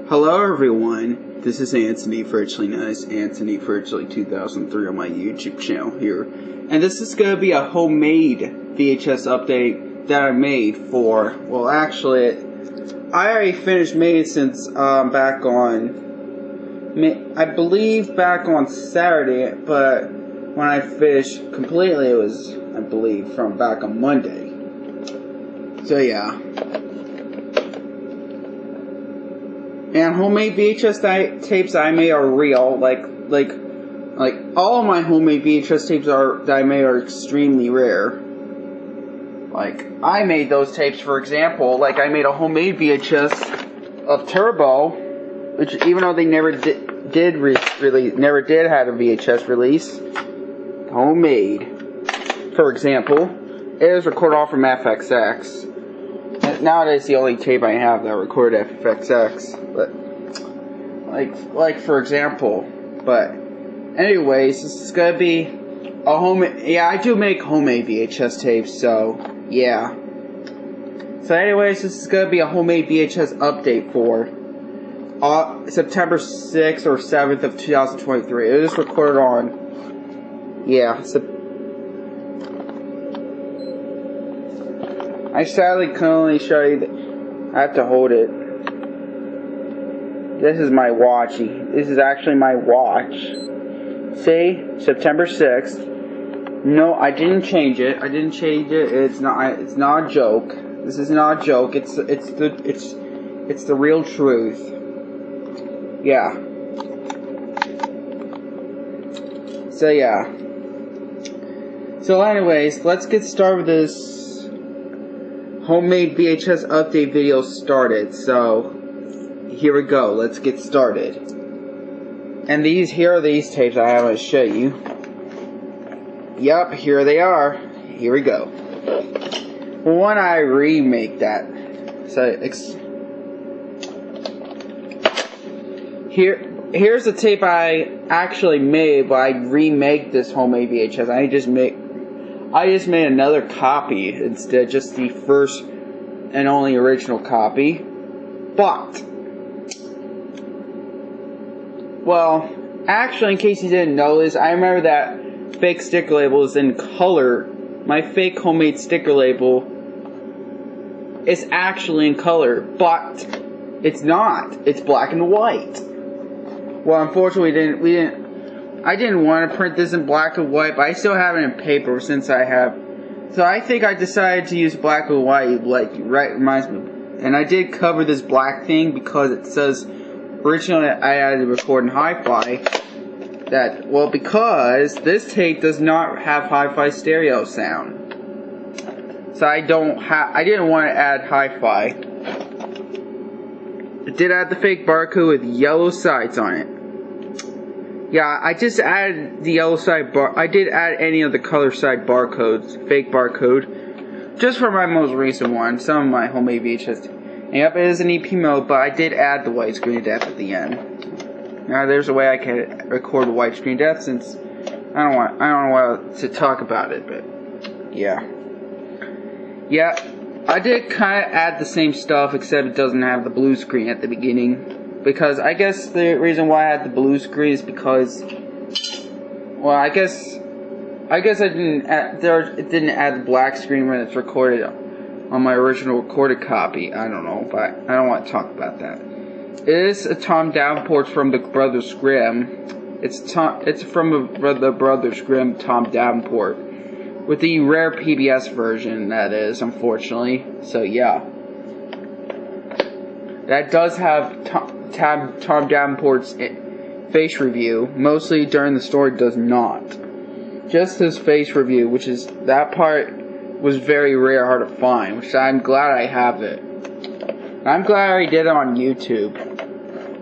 Hello everyone, this is Anthony Virtually Nice, Anthony Virtually 2003 on my YouTube channel here. And this is going to be a homemade VHS update that I made for, well actually, I already finished making since back on, I believe back on Saturday, but when I finished completely it was, I believe, from back on Monday. So yeah. And homemade VHS tapes I made are real. Like all of my homemade VHS tapes that I made are extremely rare. Like I made those tapes, for example. Like I made a homemade VHS of Turbo, which even though they never did have a VHS release, homemade. For example, it was recorded off from FXX. Nowadays, the only tape I have that recorded FXX, but like for example, but anyways, this is gonna be a homemade. Yeah, I do make homemade VHS tapes, so yeah. So anyways, this is gonna be a homemade VHS update for September 6th or 7th of 2023. It was recorded on, yeah. I sadly can only show you I have to hold it. This is my watchy. This is actually my watch. See? September 6th. No, I didn't change it. I didn't change it. It's not a joke. This is not a joke. It's the real truth. Yeah. So yeah. So anyways, let's get started with this homemade VHS update video started. So here we go. Let's get started. And here are these tapes I have to show you. Yep, here they are. Here we go. Well, when I remake that, so here's the tape I actually made, but I remake this homemade VHS. I just made another copy instead, just the first and only original copy. But, well, actually, in case you didn't know this, I remember that fake sticker label is in color. My fake homemade sticker label is actually in color, but it's not. It's black and white. Well, unfortunately, I didn't want to print this in black and white, but I still have it in paper since I have. So I think I decided to use black and white, reminds me. And I did cover this black thing because it says, originally I had to record in hi-fi. Because this tape does not have hi-fi stereo sound. So I didn't want to add hi-fi. It did add the fake barcode with yellow sides on it. Yeah, I just added the yellow side I did add any of the color side barcodes, fake barcode, just for my most recent one, some of my homemade VHS. Yep, it is an EP mode, but I did add the widescreen depth at the end. Now there's a way I can record widescreen depth since I don't want to talk about it, but yeah. Yeah, I did kind of add the same stuff, except it doesn't have the blue screen at the beginning. Because I guess the reason why I had the blue screen is because, well, I guess it didn't add the black screen when it's recorded on my original recorded copy. I don't know, but I don't want to talk about that. It is a Tom Davenport from the Brothers Grimm. It's from the Brothers Grimm Tom Davenport, with the rare PBS version, that is, unfortunately. So yeah, that does have Tom Davenport's face review. Mostly during the story does not. Just his face review, which is, that part was very rare, hard to find, which I'm glad I have it. I'm glad I already did it on YouTube.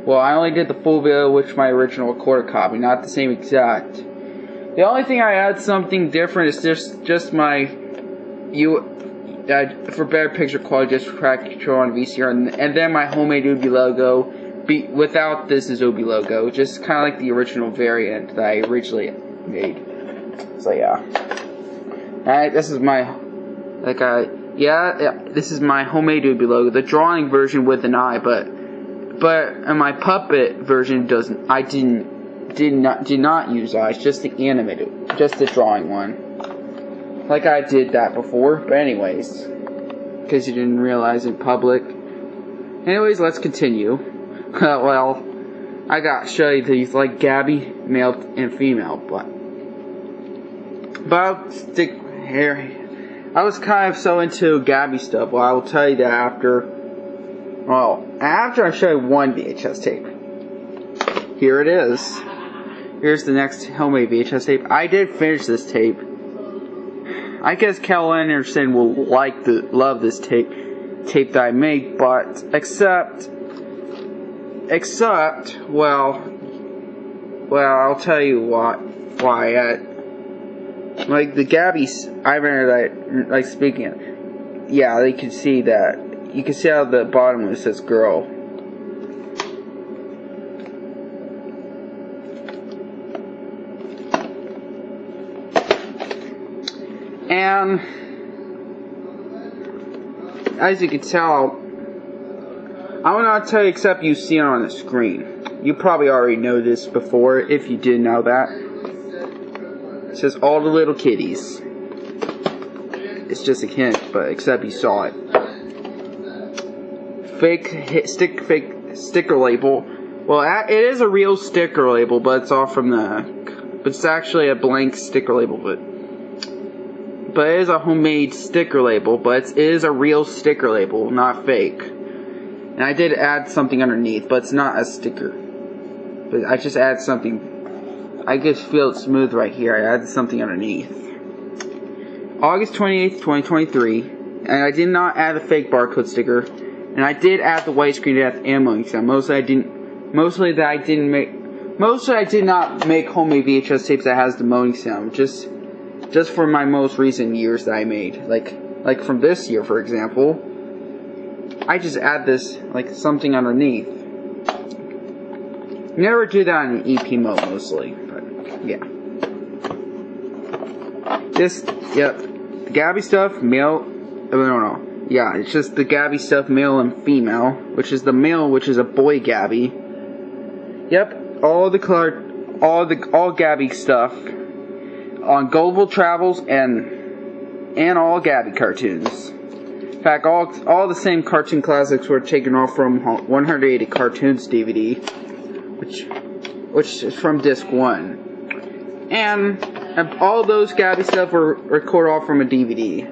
Well, I only did the full video, which my original recorded copy, not the same exact. The only thing I add something different is just my for better picture quality, just track control on VCR, and then my homemade Ubi logo. Without this is Ubi logo, just kind of like the original variant that I originally made. So yeah, this is my this is my homemade Ubi logo, the drawing version with an eye, but but in my puppet version did not use eyes, just the animated, just the drawing one. Like I did that before, but anyways, because you didn't realize in public. Anyways, let's continue. Well, I got to show you these, like Gabby, male and female, but I'll stick here. I was kind of so into Gabby stuff. Well, I will tell you that after I show you one VHS tape. Here it is. Here's the next homemade VHS tape. I did finish this tape. I guess Cal Anderson will love this tape that I made, but except, well, I'll tell you why. Like the Gabby's, I remember that, like speaking, yeah, they can see that. You can see out the bottom when it says girl. And as you can tell, I will not tell you except you see it on the screen. You probably already know this before if you didn't know that. It says all the little kitties. It's just a hint, but except you saw it. Fake sticker label. Well, it is a real sticker label, but it's all from but it's actually a blank sticker label, but it is a homemade sticker label, but it is a real sticker label, not fake. And I did add something underneath, but it's not a sticker. But I just add something. I just feel it smooth right here. I added something underneath. August 28th, 2023, and I did not add the fake barcode sticker, and I did add the white screen death ammo exam. Mostly I did not make homemade VHS tapes that has the moaning sound. Just for my most recent years that I made, like from this year, for example, I just add this like something underneath. Never do that in EP mode mostly, but yeah. The Gabby stuff, male. No. Yeah, it's just the Gabby stuff, male and female, which is the male, which is a boy Gabby. Yep, all Gabby stuff on Global Travels and all Gabby cartoons. In fact, all the same cartoon classics were taken off from 180 Cartoons DVD, which is from disc 1, and all those Gabby stuff were recorded off from a DVD,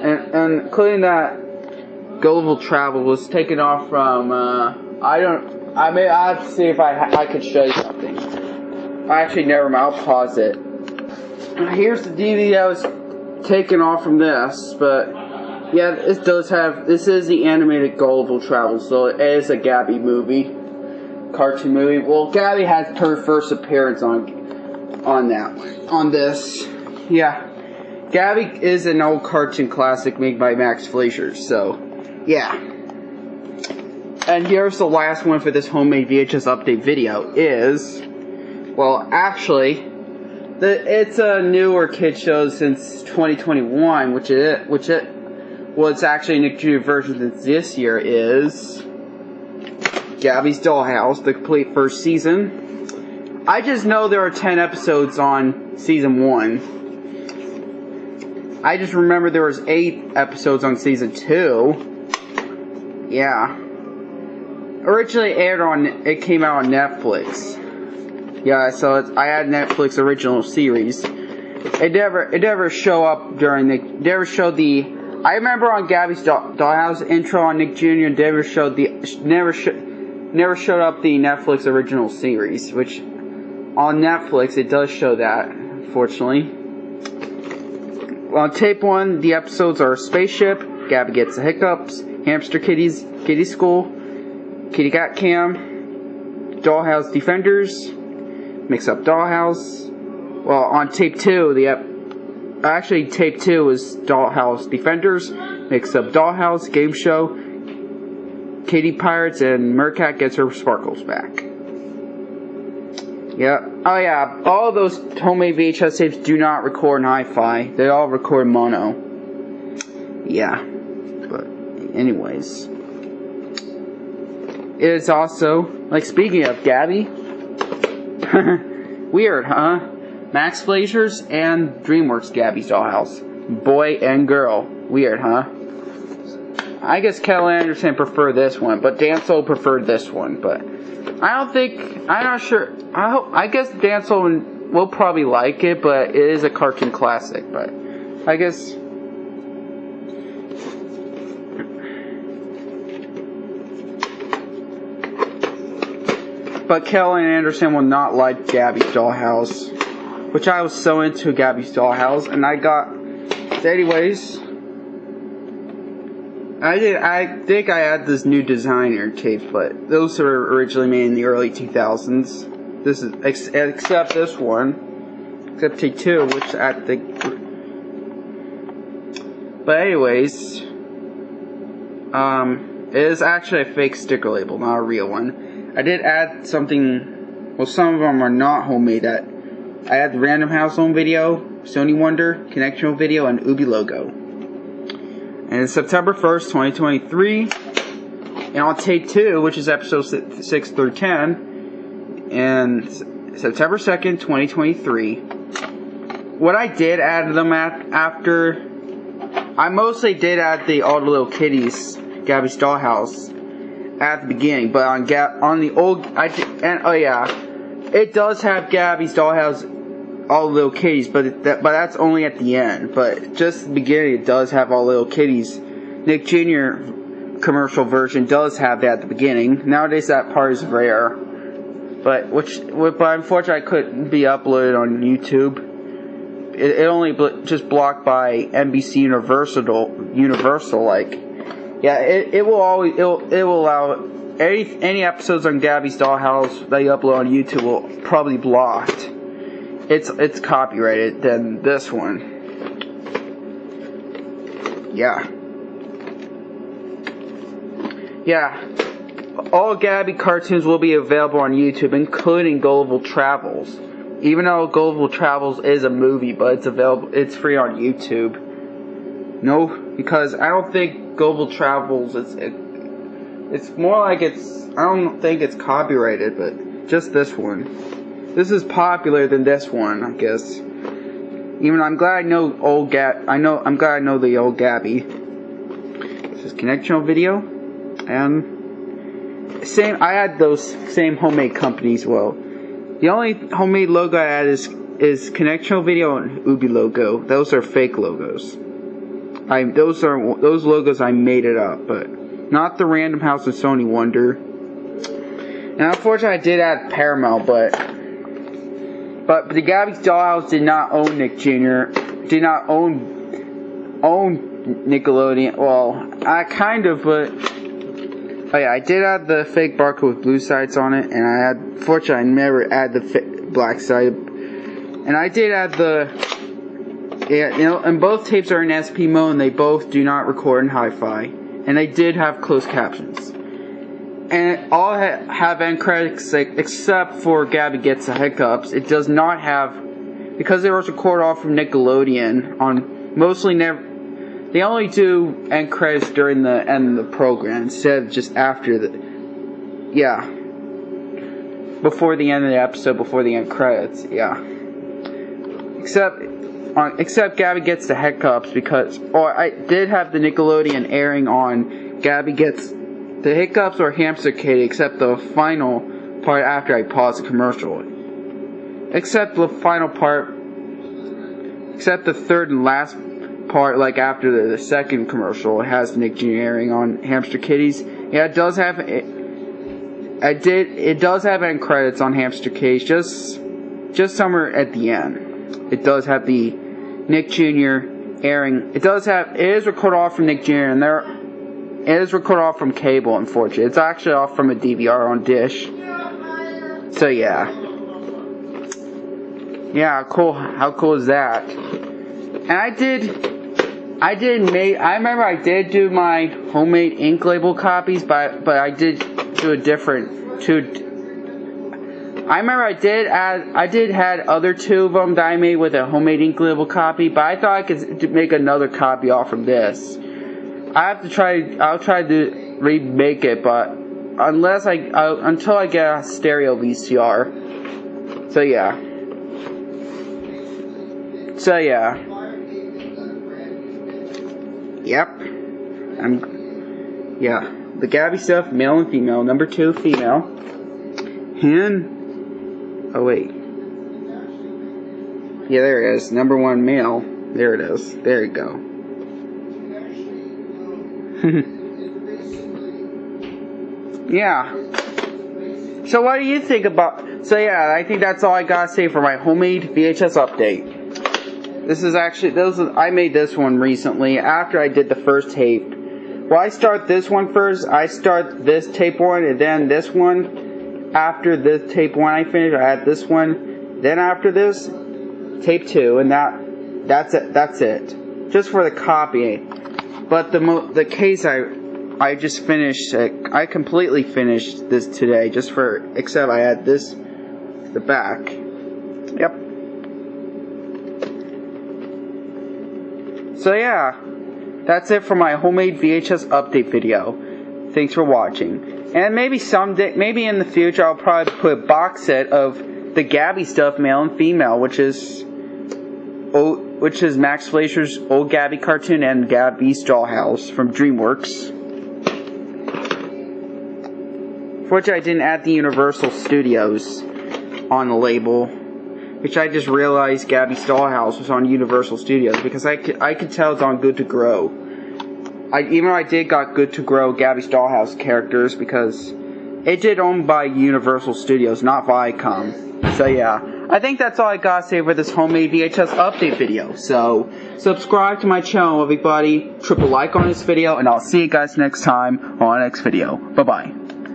and including that Global Travel was taken off from I have to see if I could show you something. Actually, never mind. I'll pause it. Here's the DVD that was taken off from this, but yeah, this is the animated Global Travel, so it is a Gabby cartoon movie. Well, Gabby has her first appearance on this. Yeah, Gabby is an old cartoon classic made by Max Fleischer, so yeah. And here's the last one for this homemade VHS update video well, actually, it's a newer kid show since 2021, which was actually a Nick Jr. version since this year is Gabby's Dollhouse, the complete first season. I just know there are 10 episodes on season 1. I just remember there was 8 episodes on season 2. Yeah. Originally it came out on Netflix. Yeah, so I had Netflix original series. It never showed up during I remember on Gabby's Dollhouse intro on Nick Jr. never showed up the Netflix original series, which on Netflix it does show that, unfortunately. On tape 1, the episodes are Spaceship, Gabby Gets the Hiccups, Hamster Kitty School, Kitty Cat Cam, Dollhouse Defenders, Mix Up Dollhouse. Well, on tape 2, tape 2 was Dollhouse Defenders, Mix Up Dollhouse, Game Show, Kitty Pirates, and Mercat Gets Her Sparkles Back. Yeah. Oh yeah, all those homemade VHS tapes do not record in hi-fi. They all record mono. Yeah. But anyways. is also, like, speaking of Gabby, weird, huh? Max Blazers and DreamWorks Gabby's Dollhouse. Boy and girl. Weird, huh? I guess Kelly Anderson preferred this one, but Dancel preferred this one, but I'm not sure. I guess Dancel will probably like it, but it is a cartoon classic, but I guess. But Kelly Anderson will not like Gabby's Dollhouse, which I was so into Gabby's Dollhouse, and I got. Anyways, I think I had this new designer tapes, but those were originally made in the early 2000s. This is except this one, except tape 2, which I think. But anyways, it is actually a fake sticker label, not a real one. I did add something. Well, some of them are not homemade. I had the Random House Home video, Sony Wonder, Connectional Video, and Ubi logo. And it's September 1st, 2023. And on tape 2, which is episode 6 through 10, and September 2nd, 2023. What I did add them after, I mostly did add all the little kitties, Gabby's Dollhouse, at the beginning, but on the old, it does have Gabby's Dollhouse, all the little kitties, but that's only at the end. But just the beginning, it does have all little kitties. Nick Jr. commercial version does have that at the beginning. Nowadays, that part is rare, but unfortunately, I couldn't be uploaded on YouTube. It only just blocked by NBC Universal, like. Yeah, it will allow any episodes on Gabby's Dollhouse that you upload on YouTube will probably blocked. It's copyrighted than this one. Yeah. All Gabby cartoons will be available on YouTube, including Gullible Travels. Even though Gullible Travels is a movie, but it's free on YouTube. No, because I don't think Gullible Travels it's more like I don't think it's copyrighted, but just this one. This is popular than this one, I guess. Even I'm glad I know I'm glad I know the old Gabby. This is Connectional Video, and I had those same homemade companies. Well, the only homemade logo I had is Connectional Video and Ubi logo. Those are fake logos. Those logos I made it up, but not the Random House of Sony Wonder. And unfortunately, I did add Paramount, but the Gabby's Dollhouse did not own Nick Jr. Did not own Nickelodeon. Well, I kind of, but yeah, I did add the fake barcode with blue sides on it, and fortunately, I never add the black side. And I did add and both tapes are in SP mode, and they both do not record in hi-fi. And they did have closed captions. And all have end credits, except for Gabby Gets the Hiccups. It does not have, because they were recorded off from Nickelodeon, they only do end credits during the end of the program, instead of just after before the end of the episode, before the end credits, Except Gabby Gets the Hiccups, I did have the Nickelodeon airing on Gabby Gets the Hiccups or Hamster Kitty, except the final part after I paused the commercial. Except the final part, except the third and last part, like after the second commercial, it has Nick Jr. airing on Hamster Kitties. Yeah, it does have it does have end credits on Hamster Kitties, just somewhere at the end. It does have the Nick Jr. airing. It is recorded off from Nick Jr. and it is recorded off from cable, unfortunately. It's actually off from a DVR on Dish. So yeah. Yeah, cool. How cool is that? And I remember I did do my homemade ink label copies, but I did do a different I remember I did had other two of them that I made with a homemade ink label copy, but I thought I could make another copy off from this. I'll try to remake it, but until I get a stereo VCR. So yeah. Yep. The Gabby stuff, male and female. Number 2, female. And oh wait. Yeah, there it is. Number 1, male. There it is. There you go. Yeah. So what do you think about... So yeah, I think that's all I gotta say for my homemade VHS update. This is actually... I made this one recently after I did the first tape. Well, I start this one first. I start this tape one and then this one. After this tape one I finish, I add this one. Then after this, tape 2. And that's it. That's it. Just for the copying. But the case I just finished. I completely finished this today. Except I add this to the back. Yep. So yeah, that's it for my homemade VHS update video. Thanks for watching. And maybe someday, maybe in the future, I'll probably put a box set of the Gabby stuff, male and female, which is Max Fleischer's old Gabby cartoon and Gabby's Dollhouse from DreamWorks. For which I didn't add the Universal Studios on the label, which I just realized Gabby's Dollhouse was on Universal Studios because I could tell it's on Good to Grow. Even though I did got Good to Grow Gabby's Dollhouse characters because it did owned by Universal Studios, not Viacom. So yeah, I think that's all I gotta say for this homemade VHS update video. So subscribe to my channel, everybody. Triple like on this video, and I'll see you guys next time on the next video. Bye bye.